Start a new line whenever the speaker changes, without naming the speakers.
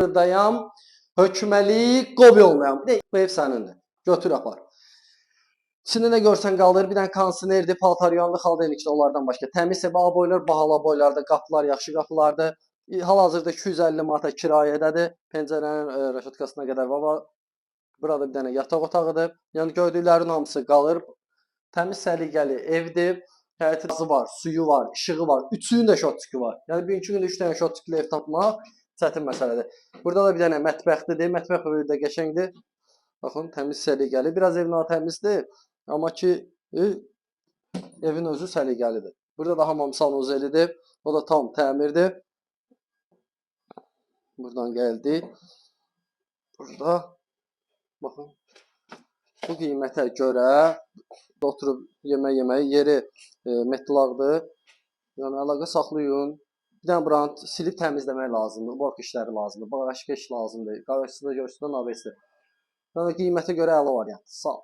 Dayam, hökməli, qobi olmayan. Bir də bu ev sənindir. Götür apar. İçində nə görsən qaldır. Bir dənə kondisionerdir, paltaryanlı, xaldenikli onlardan başqa. Təmiz ev, boylar, bahala boylarda, qapılar yaxşı qapılardır. Hal-hazırda 250 manata kirayədədir. Pəncərənin rəşatkasına qədər var. Burada bir dənə yataq otağıdır. Yəni gördüklərin hamısı qalır. Təmiz səliqəli evdir. Həyəti var, suyu var, işığı var. Üçünün də şotçuku var. Yəni bugünkü gündə 3 dənə şotçuklu ev tapmaq çətin məsələdir. Burada da bir dənə mətbəxlidir. Mətbəx böyrü də qəşəngdir. Baxın, təmiz səliqəli. Biraz ev natəmizdir. Amma ki evin özü səliqəlidir. Burada da hamam sanuzelidir. O da tam təmirdir. Buradan gəldik. Burada baxın. Bu qiymətə görə oturub yemək yeri metlaqdır. Yəni əlaqə saxlayın. Bir dənə buranı silib təmizləmək lazımdır. Borq işləri lazımdır. Başqa iş lazımdır. Qarşısında görsün, nabesdir. Yəni qiymətə görə əla variant. Sağ ol.